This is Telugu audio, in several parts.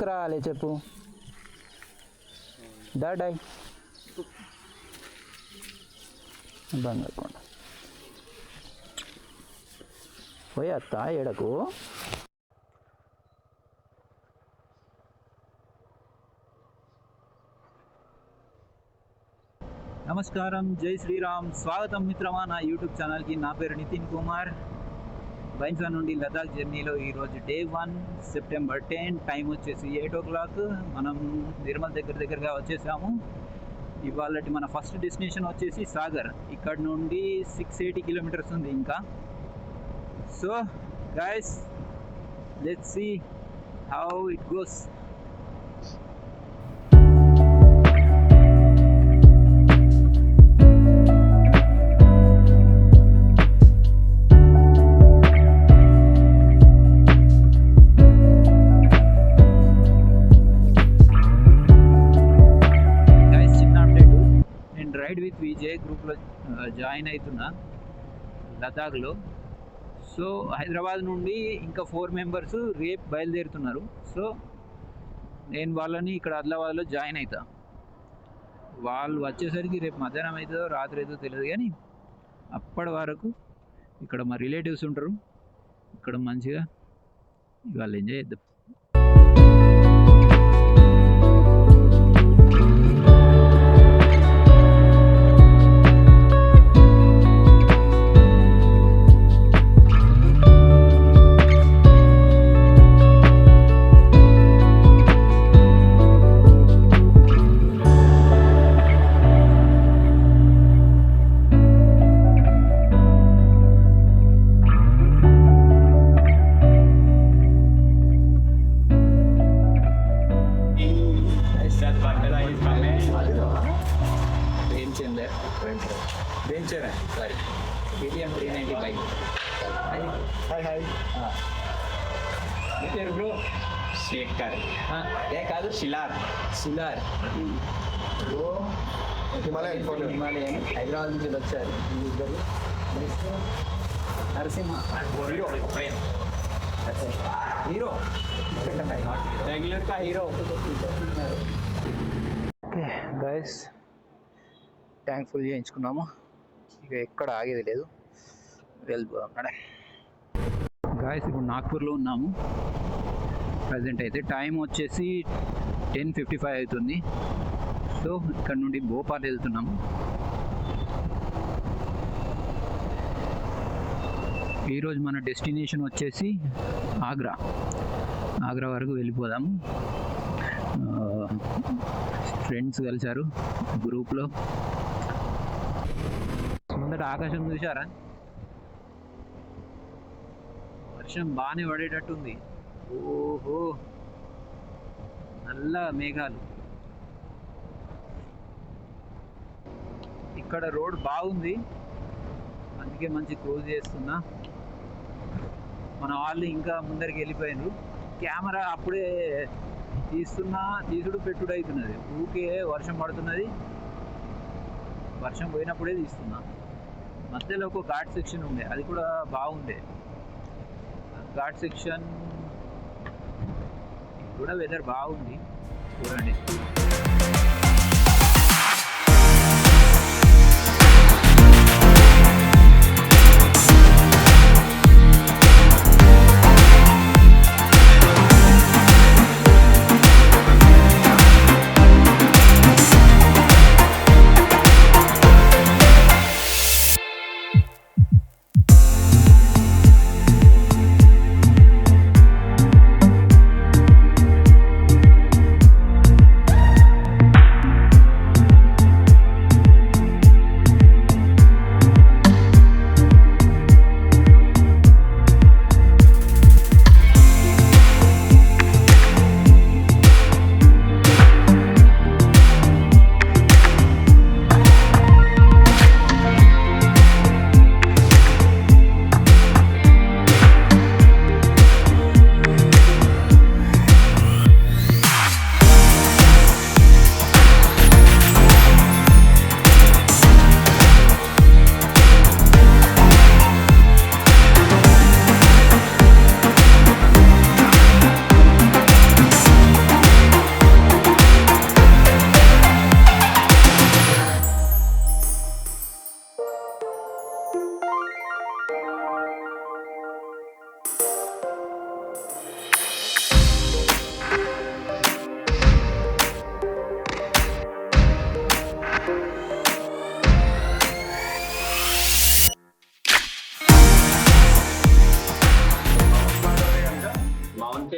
తీసుకురావాలి చెప్పు డాయ్ బంగారు పోయి అత్త ఎడకు నమస్కారం, జై శ్రీరామ్. స్వాగతం మిత్రమా నా యూట్యూబ్ ఛానల్కి. నా పేరు నితిన్ కుమార్. బైన్సా నుండి లదాఖ్ జర్నీలో ఈరోజు డే 1 సెప్టెంబర్ 10. టైం వచ్చేసి 8 o'clock. మనం నిర్మల్ దగ్గరగా వచ్చేసాము. ఇవాళ మన ఫస్ట్ డెస్టినేషన్ వచ్చేసి సాగర్. ఇక్కడ నుండి 680 kilometers ఉంది ఇంకా. So guys, let's see how it goes. Ride with Vijay గ్రూప్లో జాయిన్ అవుతున్నా లదాఖ్లో. సో హైదరాబాద్ నుండి ఇంకా 4 members రేపు బయలుదేరుతున్నారు. సో నేను వాళ్ళని ఇక్కడ ఆదిలాబాద్లో జాయిన్ అవుతా. వాళ్ళు వచ్చేసరికి రేపు మధ్యాహ్నం అవుతుందో రాత్రి అవుతుందో తెలియదు, కానీ అప్పటి వరకు ఇక్కడ మా రిలేటివ్స్ ఉంటారు. ఇక్కడ మంచిగా వాళ్ళు ఎంజాయ్ చేద్దాం. KTM 390 bike. Hi. Your bro? Shekhar. Yeah, kaadu Shilar. Bro. Himalayan. Hyderabad నుంచి వచ్చారు ఇద్దరు. నరసింహ. హీరో. రెగ్యులర్ కా hero. Okay guys, tank full చేయించుకున్నాము. ఇక ఎక్కడ ఆగేది లేదు, వెళ్ళిపోదాం. గాయస్, ఇప్పుడు నాగ్పూర్లో ఉన్నాము ప్రజెంట్ అయితే. టైం వచ్చేసి 10:55 అవుతుంది. సో ఇక్కడ నుండి భోపాల్ వెళ్తున్నాము. ఈరోజు మన డెస్టినేషన్ వచ్చేసి ఆగ్రా వరకు వెళ్ళిపోదాము. ఫ్రెండ్స్ కలిశారు గ్రూప్లో. ముందట ఆకాశం చూసారా? వర్షం బాగానే పడేటట్టుంది. ఓహో, నల్ల మేఘాలు. ఇక్కడ రోడ్ బాగుంది, అందుకే మంచి క్రూజ్ చేస్తున్నా. మన వాళ్ళు ఇంకా ముందరికి వెళ్ళిపోయినారు. కెమెరా అప్పుడే తీసుడు పెట్టుడు అవుతున్నది. ఊకే వర్షం పడుతున్నది, వర్షం పోయినప్పుడే తీస్తున్నా. మధ్యలో ఒక ఘాట్ సెక్షన్ ఉండే, అది కూడా బాగుండే. ఘాట్ సెక్షన్ కూడా వెదర్ బాగుంది, చూడండి.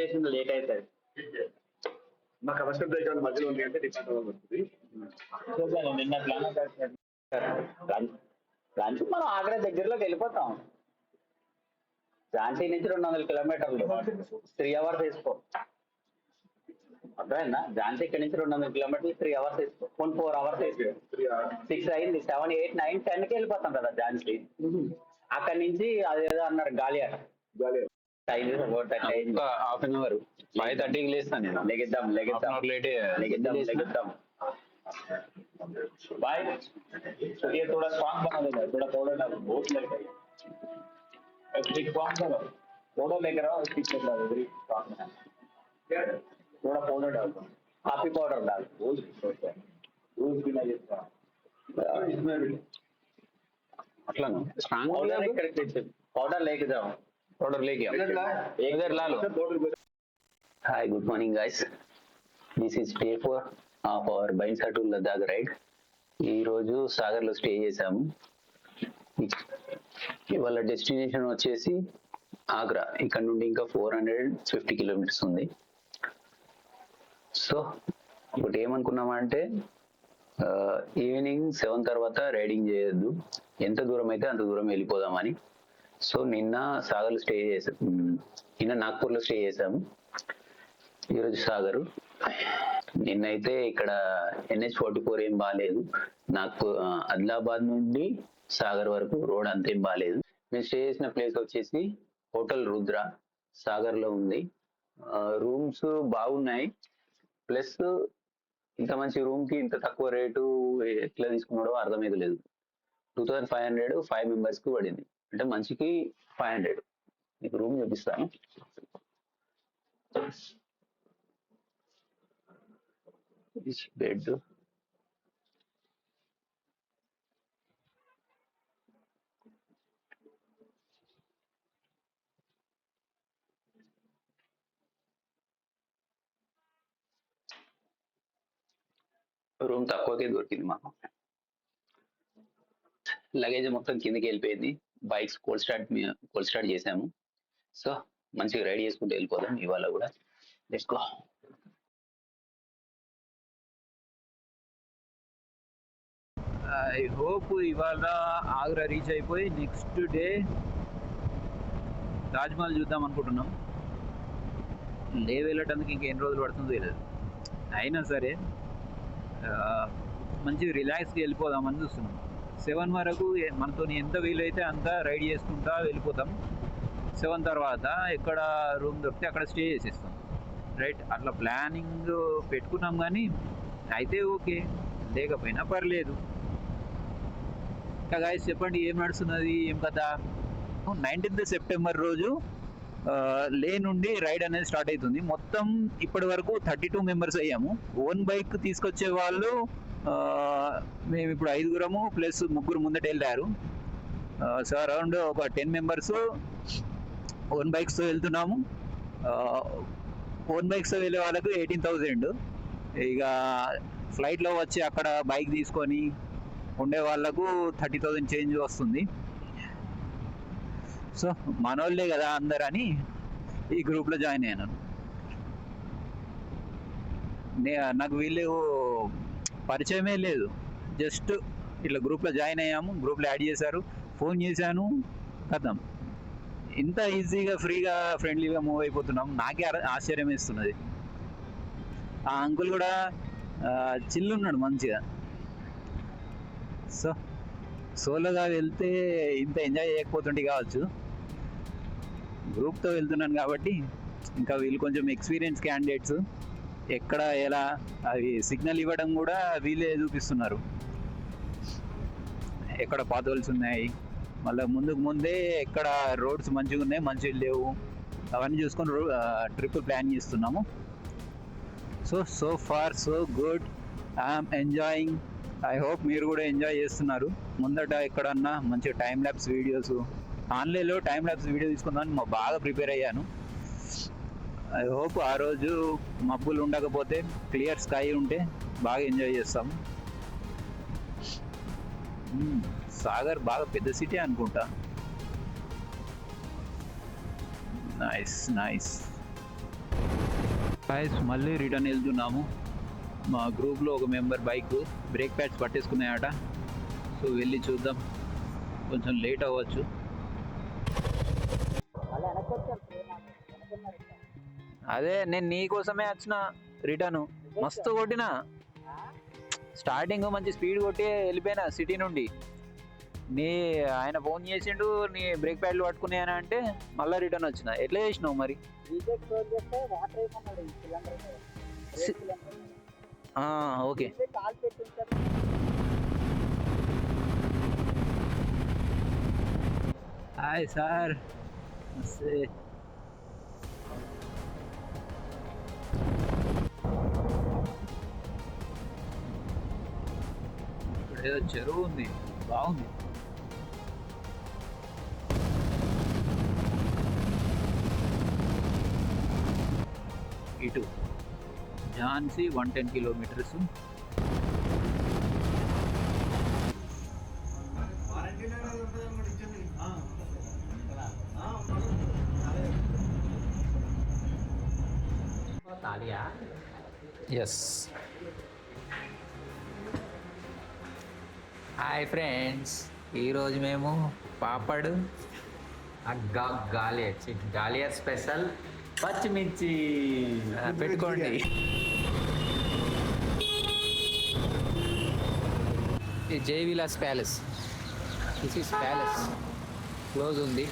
చేసిన లేట్ అవుతుంది. మా కమర్షియల్ బ్రేక్ ఏమైనా మధ్యలో ఉంది అంటే డిపార్ట్ అవ్వబడుతుంది. నిన్న ప్లాన్ లంచ్ మనం ఆగ్రా దగ్గరలోకి వెళ్ళిపోతాం. ఝాన్సీ నుంచి 200 కిలోమీటర్లు, 3 hours వేసుకో. అర్థమైందా? ఝాన్సీ ఇక్కడ నుంచి 200 కిలోమీటర్లు, 3 hours వేసుకో. 4 hours వేసుకో. 6 అయింది, 7, 8, 9, 10కి వెళ్ళిపోతాం కదా ఝాన్సీ. అక్కడి నుంచి అదేదో అన్నారు గాలియాట. టైం హాఫ్ అన్ అవర్ 5:30కి లేస్తాను నేను. లెగిద్దాం भाई ये थोड़ा स्ट्रॉन्ग बना देगा, थोड़ा पाउडर डालो, बहुत लेट है। एक स्ट्रॉन्ग करो, पाउडर लेकर आओ, स्टिक कर दो, वेरी स्ट्रॉन्ग है। थोड़ा पाउडर डालो, कॉफी पाउडर डालो, रोज भी नहीं इसका इसमें भी అట్లా స్ట్రాంగ్ पाउडर लेके जाओ, పౌడర్ లేకి ఇధర్ లా లో. Hi, good morning guys. This is day 4 of our Bainsar to Ladakh ride. ఈ రోజు సాగర్ లో స్టే చేసాము. ఇవాళ డెస్టినేషన్ వచ్చేసి ఆగ్రా. ఇక్కడ నుండి ఇంకా 450 కిలోమీటర్స్ ఉంది. సో ఒకటి ఏమనుకున్నామంటే ఈవినింగ్ 7 తర్వాత రైడింగ్ చేయొద్దు, ఎంత దూరం అయితే అంత దూరం వెళ్ళిపోదామని. సో నిన్న సాగర్లో స్టే చేసాం, నిన్న నాగ్పూర్లో స్టే చేసాము, ఈరోజు సాగరు. నిన్నైతే ఇక్కడ NH44 ఏం బాగాలేదు, నాగ్పూర్ ఆదిలాబాద్ నుండి సాగర్ వరకు రోడ్ అంతేం బాగాలేదు. మేము స్టే చేసిన ప్లేస్ వచ్చేసి హోటల్ రుద్ర, సాగర్లో ఉంది. రూమ్స్ బాగున్నాయి, ప్లస్ ఇంత మంచి రూమ్కి ఇంత తక్కువ రేటు ఎట్లా తీసుకున్నాడో అర్థమైతే లేదు. 2500 5 మెంబర్స్కి పడింది, అంటే మంచికి 500. మీకు రూమ్ చూపిస్తాను. బెడ్ రూమ్ తక్కువకే దొరికింది మాకు. లగేజ్ మొత్తం కిందకి వెళ్ళిపోయింది. బైక్స్ కోల్డ్ స్టార్ట్ చేసాము. సో మంచిగా రైడ్ చేసుకుంటూ వెళ్ళిపోదాం ఇవాళ కూడా. Let's go. ఐ హోప్ ఇవాళ ఆగ్రా రీచ్ అయిపోయి నెక్స్ట్ డే తాజ్మహల్ చూద్దాం అనుకుంటున్నాం. లే వెళ్ళటానికి ఇంకెన్ని రోజులు పడుతుందో తెలియదు. అయినా సరే మంచి రిలాక్స్గా వెళ్ళిపోదామని చూస్తున్నాం. 7 వరకు మనతో ఎంత వీలైతే అంత రైడ్ చేసుకుంటా వెళ్ళిపోతాం. 7 తర్వాత ఎక్కడ రూమ్ దొరికితే అక్కడ స్టే చేసేస్తాం. రైట్, అట్లా ప్లానింగ్ పెట్టుకున్నాం, కానీ అయితే ఓకే, లేకపోయినా పర్లేదు. ఇంకా గాయస్ చెప్పండి, ఏం నడుస్తున్నది, ఏం కదా. 19th సెప్టెంబర్ రోజు లే నుండి రైడ్ అనేది స్టార్ట్ అవుతుంది. మొత్తం ఇప్పటి వరకు 32 మెంబర్స్ అయ్యాము. ఓన్ బైక్ తీసుకొచ్చే వాళ్ళు మేము ఇప్పుడు 5 ప్లస్ 3 ముందట వెళ్ళారు. సో అరౌండ్ ఒక 10 మెంబర్స్ ఓన్ బైక్స్తో వెళ్తున్నాము. ఓన్ బైక్స్తో వెళ్ళే వాళ్ళకు 18,000. ఇక ఫ్లైట్లో వచ్చి అక్కడ బైక్ తీసుకొని ఉండే వాళ్ళకు 30,000 చేంజ్ వస్తుంది. సో మనోళ్ళే కదా అందరని ఈ గ్రూప్లో జాయిన్ అయ్యాను. నాకు వీళ్ళు పరిచయమే లేదు, జస్ట్ ఇట్లా గ్రూప్లో జాయిన్ అయ్యాము, గ్రూప్లో యాడ్ చేశారు, ఫోన్ చేశాను, కథం. ఇంత ఈజీగా ఫ్రీగా ఫ్రెండ్లీగా మూవ్ అయిపోతున్నాం. నాకే ఆశ్చర్యం వేస్తున్నది. ఆ అంకుల్ కూడా చిల్లున్నాడు మంచిగా. సో సోలోగా వెళ్తే ఇంత ఎంజాయ్ చేయకపోతుంటే కావచ్చు, గ్రూప్తో వెళ్తున్నాను కాబట్టి ఇంకా వీళ్ళు కొంచెం ఎక్స్పీరియన్స్ క్యాండిడేట్స్. ఎక్కడ ఎలా అవి సిగ్నల్ ఇవ్వడం కూడా వీళ్ళే చూపిస్తున్నారు, ఎక్కడ పాతోల్స్ ఉన్నాయి, మళ్ళీ ముందే ఎక్కడ రోడ్స్ మంచిగా ఉన్నాయి, మంచిగా లేవు, అవన్నీ చూసుకొని ట్రిప్ ప్లాన్ చేస్తున్నాము. So far so good, I'm enjoying. I hope మీరు కూడా ఎంజాయ్ చేస్తున్నారు. ముందట ఎక్కడన్నా మంచిగా టైం ల్యాప్స్ వీడియోస్, ఆన్లైన్లో టైం ల్యాప్స్ వీడియో తీసుకుందామని బాగా ప్రిపేర్ అయ్యాను. ఐ హోప్ ఆ రోజు మబ్బులు ఉండకపోతే, క్లియర్ స్కై ఉంటే బాగా ఎంజాయ్ చేస్తాం. సాగర్ బాగా పెద్ద సిటీ అనుకుంటా. నైస్. గైస్ మళ్ళీ రిటర్న్ వెళ్తున్నాము. మా గ్రూప్లో ఒక మెంబర్ బైక్ బ్రేక్ ప్యాడ్స్ పట్టేసుకున్నాయట. సో వెళ్ళి చూద్దాం, కొంచెం లేట్ అవ్వచ్చు. అదే నేను నీ కోసమే వచ్చిన రిటర్న్. మస్తు కొట్టిన, స్టార్టింగ్ మంచి స్పీడ్ కొట్టి వెళ్ళిపోయినా సిటీ నుండి. ఆయన ఫోన్ చేసిండు, నీ బ్రేక్ ప్యాడ్లు పట్టుకున్నాయని అంటే మళ్ళీ రిటర్న్ వచ్చిన. ఎట్లా చేసినావు మరి? ఓకే. హాయ్ సార్, నమస్తే. ఇక్కడ ఏదో చెరువు ఉంది, బాగుంది. ఇటు Jhansi 110 kilometres. Yes. Hi friends, ఈరోజు మేము పాపడు గాలియర్ స్పెషల్ పచ్చిమిర్చి పెట్టుకోండి. Jai Vilas palace, this is palace close ఉంది.